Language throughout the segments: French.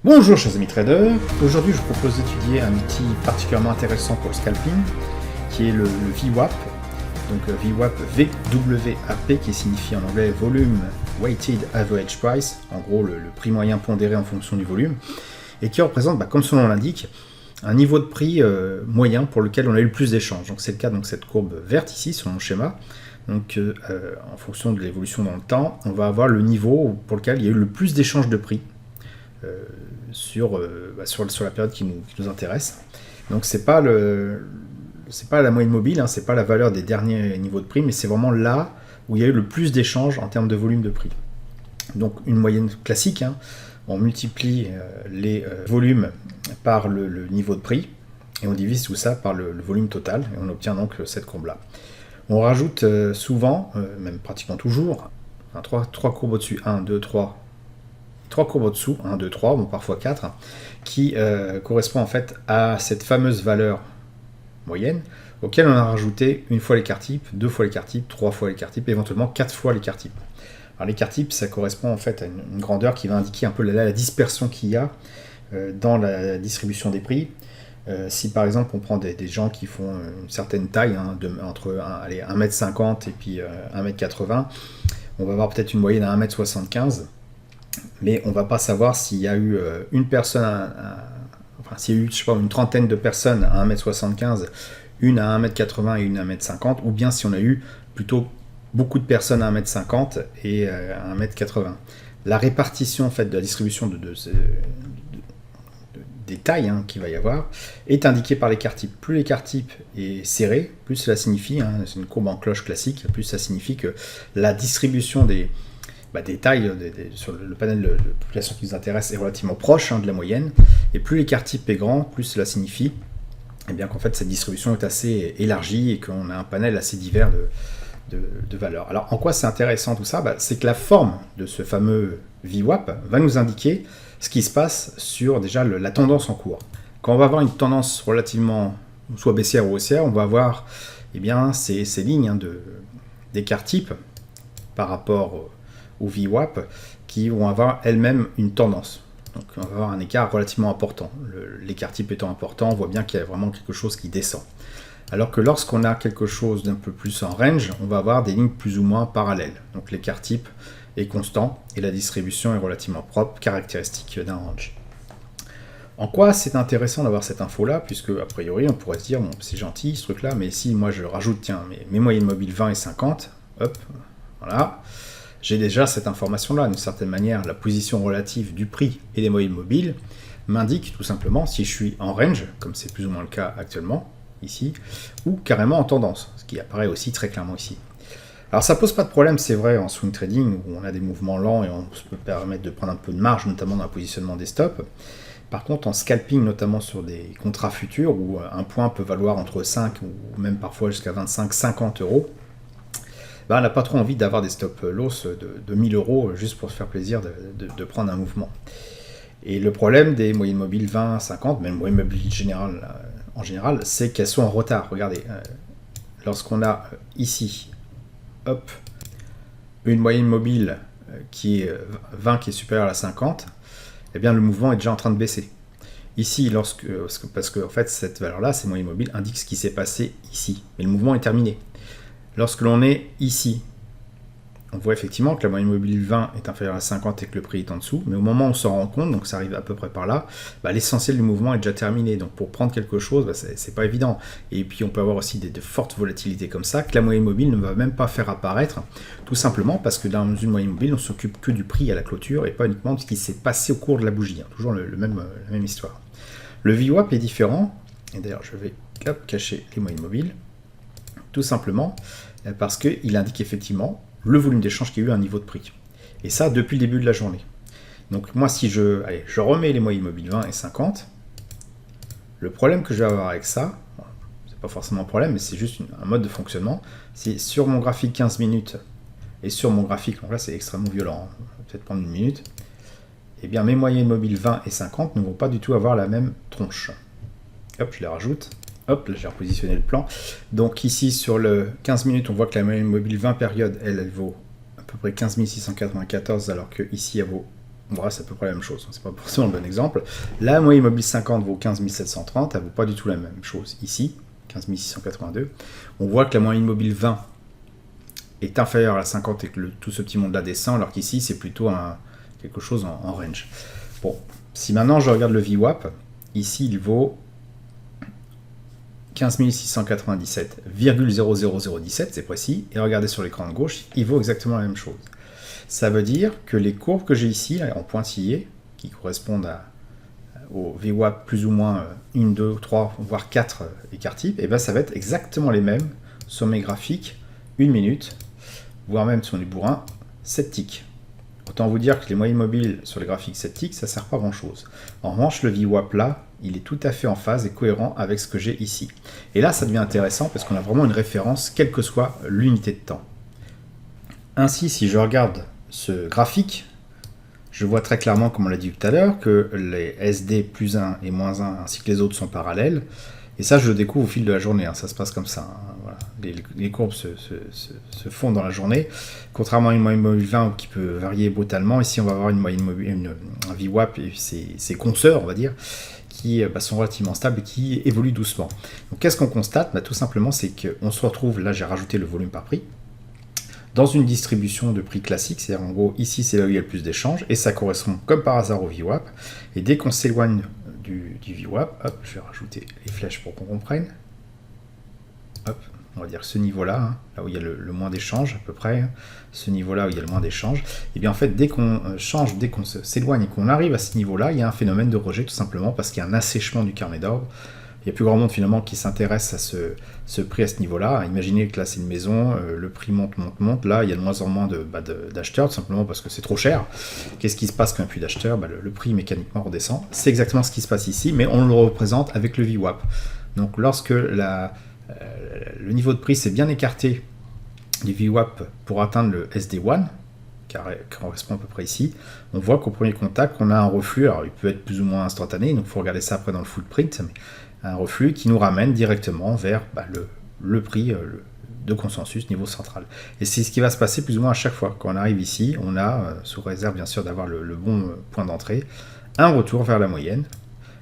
Bonjour chers amis traders, aujourd'hui je vous propose d'étudier un outil particulièrement intéressant pour le scalping qui est le VWAP, donc VWAP VWAP qui signifie en anglais Volume Weighted Average Price, en gros le prix moyen pondéré en fonction du volume, et qui représente, comme son nom l'indique, un niveau de prix moyen pour lequel on a eu le plus d'échanges. Donc c'est le cas de cette courbe verte ici sur mon schéma. Donc en fonction de l'évolution dans le temps, on va avoir le niveau pour lequel il y a eu le plus d'échanges de prix sur la période qui nous intéresse. Donc c'est pas la moyenne mobile, c'est pas la valeur des derniers niveaux de prix, mais c'est vraiment là où il y a eu le plus d'échanges en termes de volume de prix. Donc une moyenne classique, on multiplie les volumes par le niveau de prix et on divise tout ça par le volume total et on obtient donc cette courbe là. On rajoute souvent, même pratiquement toujours, 3 courbes au-dessus, 1, 2, 3, 3 courbes au-dessous, 1, 2, 3, bon parfois 4, qui correspond en fait à cette fameuse valeur moyenne auquel on a rajouté une fois l'écart type, 2 fois l'écart type, 3 fois l'écart type, éventuellement 4 fois l'écart type. Alors l'écart type, ça correspond en fait à une grandeur qui va indiquer un peu la dispersion qu'il y a dans la distribution des prix. Si par exemple on prend des gens qui font une certaine taille, entre 1m50 et puis 1m80, on va avoir peut-être une moyenne à 1m75, mais on ne va pas savoir s'il y a eu une personne, s'il y a eu une trentaine de personnes à 1m75, une à 1m80 et une à 1m50, ou bien si on a eu plutôt beaucoup de personnes à 1m50 et à 1m80. La répartition en fait, de la distribution des tailles qu'il va y avoir est indiquée par l'écart type. Plus l'écart type est serré, plus cela signifie, c'est une courbe en cloche classique, plus ça signifie que la distribution des tailles sur le panel de population qui nous intéresse est relativement proche de la moyenne, et plus l'écart type est grand, plus cela signifie qu'en fait cette distribution est assez élargie et qu'on a un panel assez divers de valeurs. Alors en quoi c'est intéressant tout ça? C'est que la forme de ce fameux VWAP va nous indiquer ce qui se passe sur déjà la tendance en cours. Quand on va avoir une tendance relativement soit baissière ou haussière, on va avoir ces lignes d'écart type par rapport au VWAP qui vont avoir elles-mêmes une tendance. Donc on va avoir un écart relativement important. L'écart type étant important, on voit bien qu'il y a vraiment quelque chose qui descend. Alors que lorsqu'on a quelque chose d'un peu plus en range, on va avoir des lignes plus ou moins parallèles. Donc l'écart type est constant et la distribution est relativement propre, caractéristique d'un range. En quoi c'est intéressant d'avoir cette info-là, puisque a priori on pourrait se dire, bon c'est gentil ce truc-là, mais si moi je rajoute mes moyennes mobiles 20 et 50, hop, voilà, j'ai déjà cette information-là. D'une certaine manière, la position relative du prix et des moyennes mobiles m'indique tout simplement si je suis en range, comme c'est plus ou moins le cas actuellement, ici, ou carrément en tendance, ce qui apparaît aussi très clairement ici. Alors ça pose pas de problème, c'est vrai, en swing trading, où on a des mouvements lents et on peut permettre de prendre un peu de marge, notamment dans le positionnement des stops. Par contre, en scalping, notamment sur des contrats futurs, où un point peut valoir entre 5 ou même parfois jusqu'à 25-50 euros, on n'a pas trop envie d'avoir des stop loss de 1000 euros juste pour se faire plaisir de prendre un mouvement. Et le problème des moyennes mobiles 20-50, même moyennes mobiles en général, c'est qu'elles sont en retard. Regardez, lorsqu'on a ici, hop, une moyenne mobile qui est 20 qui est supérieure à 50, le mouvement est déjà en train de baisser. Ici, parce que en fait, cette valeur-là, ces moyennes mobiles, indique ce qui s'est passé ici. Mais le mouvement est terminé. Lorsque l'on est ici, on voit effectivement que la moyenne mobile 20 est inférieure à 50 et que le prix est en dessous, mais au moment où on s'en rend compte, donc ça arrive à peu près par là, l'essentiel du mouvement est déjà terminé. Donc pour prendre quelque chose, c'est pas évident. Et puis on peut avoir aussi de fortes volatilités comme ça, que la moyenne mobile ne va même pas faire apparaître, tout simplement parce que dans une moyenne mobile, on s'occupe que du prix à la clôture et pas uniquement de ce qui s'est passé au cours de la bougie. Toujours la même histoire. Le VWAP est différent, et d'ailleurs je vais cacher les moyennes mobiles, tout simplement parce qu'il indique effectivement le volume d'échange qui a eu un niveau de prix. Et ça, depuis le début de la journée. Donc moi, si je remets les moyennes mobiles 20 et 50, le problème que je vais avoir avec ça, c'est pas forcément un problème, mais c'est juste un mode de fonctionnement, c'est sur mon graphique 15 minutes et sur mon graphique, donc là c'est extrêmement violent, on va peut-être prendre une minute, mes moyennes mobiles 20 et 50 ne vont pas du tout avoir la même tronche. Hop, je les rajoute. Hop, là j'ai repositionné le plan. Donc ici sur le 15 minutes, on voit que la moyenne mobile 20 périodes, elle vaut à peu près 15 694, alors que ici elle vaut Voilà, c'est à peu près la même chose, c'est pas forcément le bon exemple. La moyenne mobile 50 vaut 15 730, elle vaut pas du tout la même chose ici, 15 682. On voit que la moyenne mobile 20 est inférieure à la 50 et que tout ce petit monde-là descend, alors qu'ici c'est plutôt quelque chose en range. Bon, si maintenant je regarde le VWAP, ici il vaut 15 697,00017, c'est précis, et regardez sur l'écran de gauche, il vaut exactement la même chose. Ça veut dire que les courbes que j'ai ici, en pointillés, qui correspondent au VWAP plus ou moins 1, 2, 3, voire 4 écarts types, et ben ça va être exactement les mêmes sur mes graphiques, 1 minute, voire même sur les bourrins, 7 ticks. Autant vous dire que les moyennes mobiles sur les graphiques 7 ticks, ça ne sert pas à grand chose. En revanche, le VWAP là, il est tout à fait en phase et cohérent avec ce que j'ai ici. Et là, ça devient intéressant parce qu'on a vraiment une référence, quelle que soit l'unité de temps. Ainsi, si je regarde ce graphique, je vois très clairement, comme on l'a dit tout à l'heure, que les SD plus 1 et moins 1 ainsi que les autres sont parallèles. Et ça, je le découvre au fil de la journée, ça se passe comme ça. Voilà. Les courbes se font dans la journée. Contrairement à une moyenne mobile 20 qui peut varier brutalement, ici on va avoir une moyenne mobile, un VWAP et ses consoeurs, on va dire, qui sont relativement stables et qui évoluent doucement. Donc qu'est-ce qu'on constate? Tout simplement, c'est qu'on se retrouve, là j'ai rajouté le volume par prix, dans une distribution de prix classique, c'est-à-dire en gros, ici c'est là où il y a le plus d'échanges, et ça correspond comme par hasard au VWAP, et dès qu'on s'éloigne du VWAP, hop, je vais rajouter les flèches pour qu'on comprenne, hop, on va dire ce niveau-là, là où il y a le moins d'échanges à peu près, ce niveau-là où il y a le moins d'échanges, et bien en fait, dès qu'on change, dès qu'on s'éloigne et qu'on arrive à ce niveau-là, il y a un phénomène de rejet tout simplement parce qu'il y a un assèchement du carnet d'ordre. Il n'y a plus grand monde finalement qui s'intéresse à ce prix à ce niveau-là. Imaginez que là c'est une maison, le prix monte. Là il y a de moins en moins d'acheteurs, tout simplement parce que c'est trop cher. Qu'est-ce qui se passe quand il n'y a plus d'acheteurs? Le prix mécaniquement redescend. C'est exactement ce qui se passe ici, mais on le représente avec le VWAP. Donc lorsque le niveau de prix s'est bien écarté du VWAP pour atteindre le SD1, qui correspond à peu près ici, on voit qu'au premier contact on a un reflux. Alors il peut être plus ou moins instantané, donc il faut regarder ça après dans le footprint, mais un reflux qui nous ramène directement vers le prix de consensus niveau central. Et c'est ce qui va se passer plus ou moins à chaque fois. Quand on arrive ici, on a, sous réserve bien sûr d'avoir le bon point d'entrée, un retour vers la moyenne.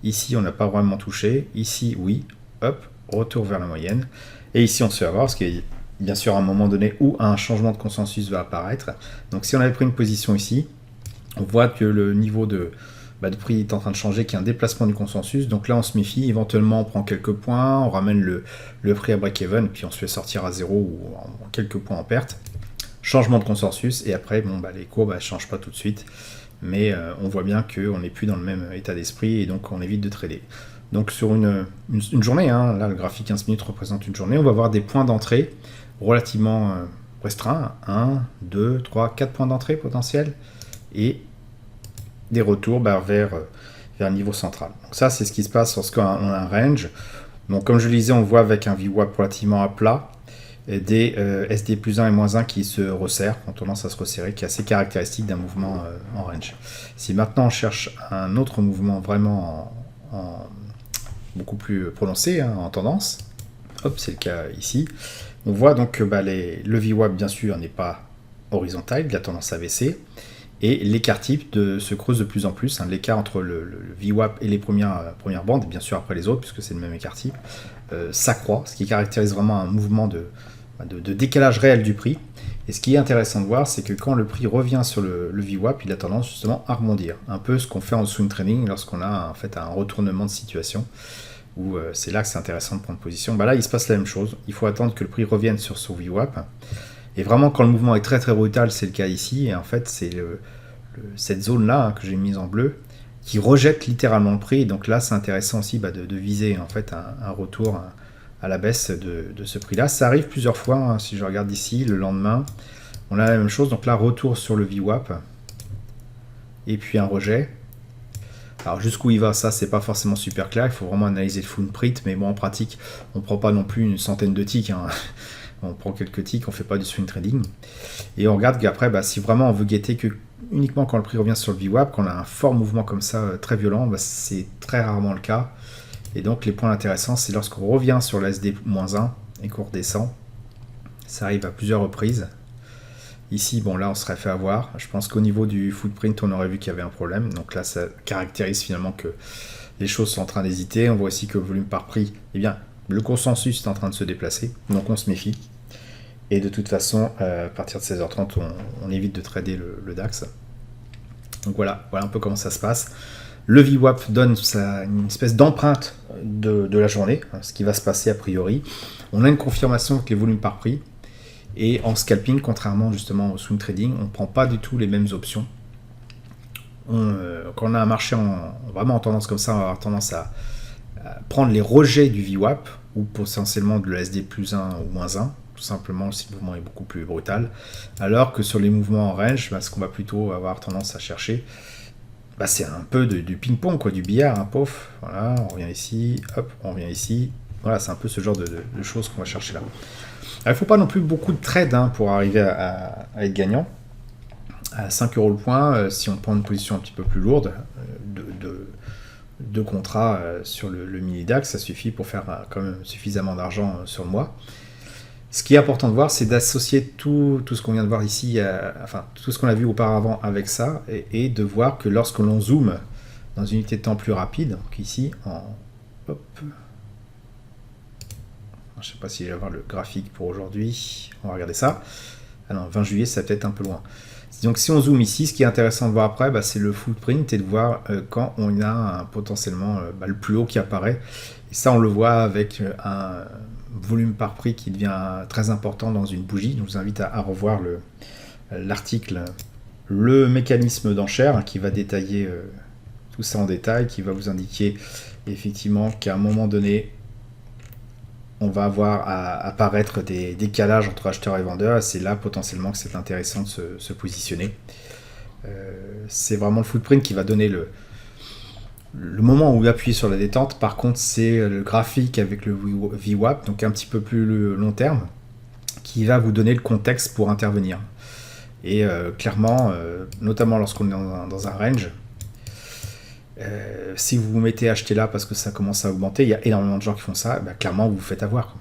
Ici, on n'a pas vraiment touché. Ici, oui, hop, retour vers la moyenne. Et ici, on se fait avoir, parce qu'il y a bien sûr un moment donné où un changement de consensus va apparaître. Donc si on avait pris une position ici, on voit que le niveau de prix est en train de changer, qu'il y a un déplacement du consensus. Donc là, on se méfie. Éventuellement, on prend quelques points, on ramène le prix à break-even, puis on se fait sortir à zéro ou en quelques points en perte. Changement de consensus, et après, les courbes ne changent pas tout de suite. Mais on voit bien qu'on n'est plus dans le même état d'esprit, et donc on évite de trader. Donc sur une journée, là, le graphique 15 minutes représente une journée, on va avoir des points d'entrée relativement restreints. 1, 2, 3, 4 points d'entrée potentiels. Et des retours vers le niveau central. Donc ça, c'est ce qui se passe lorsqu'on a un range. Donc comme je le disais, on voit avec un VWAP relativement à plat, des SD plus 1 et moins 1 qui se resserrent, ont tendance à se resserrer, qui est assez caractéristique d'un mouvement en range. Si maintenant on cherche un autre mouvement vraiment beaucoup plus prononcé, en tendance, hop, c'est le cas ici, on voit donc que le VWAP, bien sûr, n'est pas horizontal, il a tendance à baisser, et l'écart type se creuse de plus en plus. L'écart entre le VWAP et les premières bandes, et bien sûr après les autres, puisque c'est le même écart type, s'accroît, ce qui caractérise vraiment un mouvement de décalage réel du prix. Et ce qui est intéressant de voir, c'est que quand le prix revient sur le VWAP, il a tendance justement à rebondir. Un peu ce qu'on fait en swing trading lorsqu'on a en fait un retournement de situation, où c'est là que c'est intéressant de prendre position. Là, il se passe la même chose. Il faut attendre que le prix revienne sur son VWAP. Et vraiment, quand le mouvement est très très brutal, c'est le cas ici. Et en fait, c'est cette zone-là que j'ai mise en bleu qui rejette littéralement le prix. Et donc là, c'est intéressant aussi de viser en fait un retour à la baisse de ce prix-là. Ça arrive plusieurs fois. Si je regarde ici, le lendemain, on a la même chose. Donc là, retour sur le VWAP et puis un rejet. Alors jusqu'où il va, ça c'est pas forcément super clair. Il faut vraiment analyser le footprint. Mais bon, en pratique, on prend pas non plus une centaine de ticks. On prend quelques ticks, on fait pas du swing trading. Et on regarde qu'après, si vraiment on veut guetter que uniquement quand le prix revient sur le VWAP, quand on a un fort mouvement comme ça, très violent, c'est très rarement le cas. Et donc les points intéressants, c'est lorsqu'on revient sur la SD-1 et qu'on redescend. Ça arrive à plusieurs reprises. Ici, bon là on serait fait avoir. Je pense qu'au niveau du footprint, on aurait vu qu'il y avait un problème. Donc là, ça caractérise finalement que les choses sont en train d'hésiter. On voit aussi que le volume par prix, eh bien, le consensus est en train de se déplacer. Donc on se méfie. Et de toute façon, à partir de 16h30, on évite de trader le DAX. Donc voilà un peu comment ça se passe. Le VWAP donne une espèce d'empreinte de la journée, ce qui va se passer a priori. On a une confirmation avec les volumes par prix. Et en scalping, contrairement justement au swing trading, on ne prend pas du tout les mêmes options. Quand on a un marché vraiment en tendance comme ça, on va avoir tendance à prendre les rejets du VWAP ou potentiellement de l'ESD plus 1 ou moins 1, tout simplement si le mouvement est beaucoup plus brutal. Alors que sur les mouvements en range, ce qu'on va plutôt avoir tendance à chercher, c'est un peu du ping-pong, quoi, du billard, pof. Voilà, on revient ici, hop, on revient ici. Voilà, c'est un peu ce genre de choses qu'on va chercher là. Il ne faut pas non plus beaucoup de trades pour arriver à être gagnant. À 5 € le point, si on prend une position un petit peu plus lourde, de contrats sur le mini DAX, ça suffit pour faire quand même suffisamment d'argent sur le mois. Ce qui est important de voir, c'est d'associer tout ce qu'on vient de voir ici, tout ce qu'on a vu auparavant avec ça, et de voir que lorsque l'on zoome dans une unité de temps plus rapide, donc ici, hop, je ne sais pas si je vais avoir le graphique pour aujourd'hui. On va regarder ça. Ah non, 20 juillet, ça peut être un peu loin. Donc si on zoome ici, ce qui est intéressant de voir après, c'est le footprint et de voir quand on a potentiellement le plus haut qui apparaît. Et ça, on le voit avec un volume par prix qui devient très important dans une bougie. Je vous invite à revoir l'article, le mécanisme d'enchère qui va détailler tout ça en détail, qui va vous indiquer effectivement qu'à un moment donné, on va avoir à apparaître des décalages entre acheteurs et vendeurs, et c'est là potentiellement que c'est intéressant de se positionner. C'est vraiment le footprint qui va donner le moment où appuyer sur la détente. Par contre, c'est le graphique avec le VWAP, donc un petit peu plus long terme, qui va vous donner le contexte pour intervenir. Et clairement, notamment lorsqu'on est dans un range, si vous vous mettez à acheter là parce que ça commence à augmenter, il y a énormément de gens qui font ça, clairement vous vous faites avoir.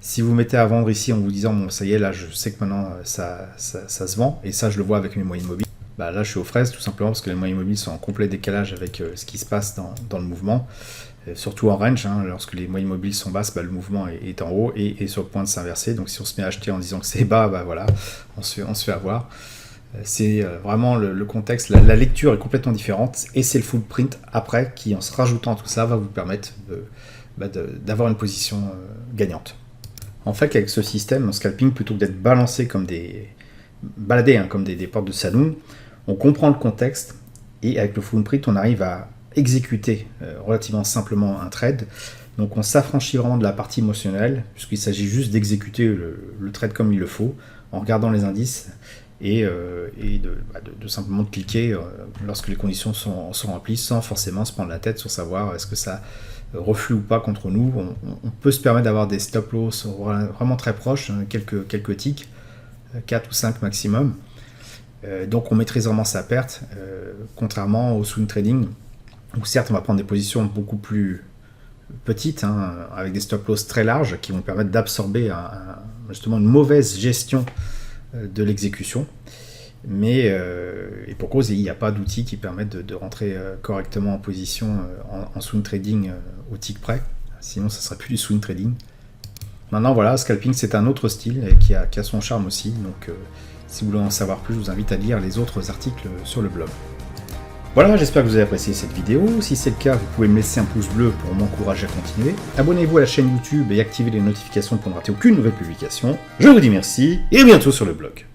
Si vous mettez à vendre ici en vous disant bon ça y est, là je sais que maintenant ça se vend, et ça je le vois avec mes moyennes mobiles, là je suis aux fraises tout simplement parce que les moyennes mobiles sont en complet décalage avec ce qui se passe dans le mouvement, surtout en range, lorsque les moyennes mobiles sont basses, le mouvement est en haut et sur le point de s'inverser. Donc si on se met à acheter en disant que c'est bas, voilà, on se fait avoir. C'est vraiment le contexte, la lecture est complètement différente, et c'est le footprint après qui, en se rajoutant à tout ça, va vous permettre d'avoir une position gagnante. En fait, avec ce système, en scalping, plutôt que d'être balancé comme baladé comme des portes de saloon, on comprend le contexte, et avec le footprint, on arrive à exécuter relativement simplement un trade. Donc on s'affranchit vraiment de la partie émotionnelle, puisqu'il s'agit juste d'exécuter le trade comme il le faut, en regardant les indices, et de simplement cliquer lorsque les conditions sont remplies, sans forcément se prendre la tête sur savoir est-ce que ça reflue ou pas contre nous. On peut se permettre d'avoir des stop loss vraiment très proches, quelques ticks, 4 ou 5 maximum. Donc on maîtrise vraiment sa perte, contrairement au swing trading, où certes on va prendre des positions beaucoup plus petites, avec des stop loss très larges, qui vont permettre d'absorber justement une mauvaise gestion de l'exécution, mais et pour cause, il n'y a pas d'outils qui permettent de rentrer correctement en position en swing trading au tick près, sinon ça serait plus du swing trading. Maintenant voilà, scalping c'est un autre style et qui a son charme aussi, donc si vous voulez en savoir plus, je vous invite à lire les autres articles sur le blog. Voilà, j'espère que vous avez apprécié cette vidéo. Si c'est le cas, vous pouvez me laisser un pouce bleu pour m'encourager à continuer. Abonnez-vous à la chaîne YouTube et activez les notifications pour ne rater aucune nouvelle publication. Je vous dis merci et à bientôt sur le blog.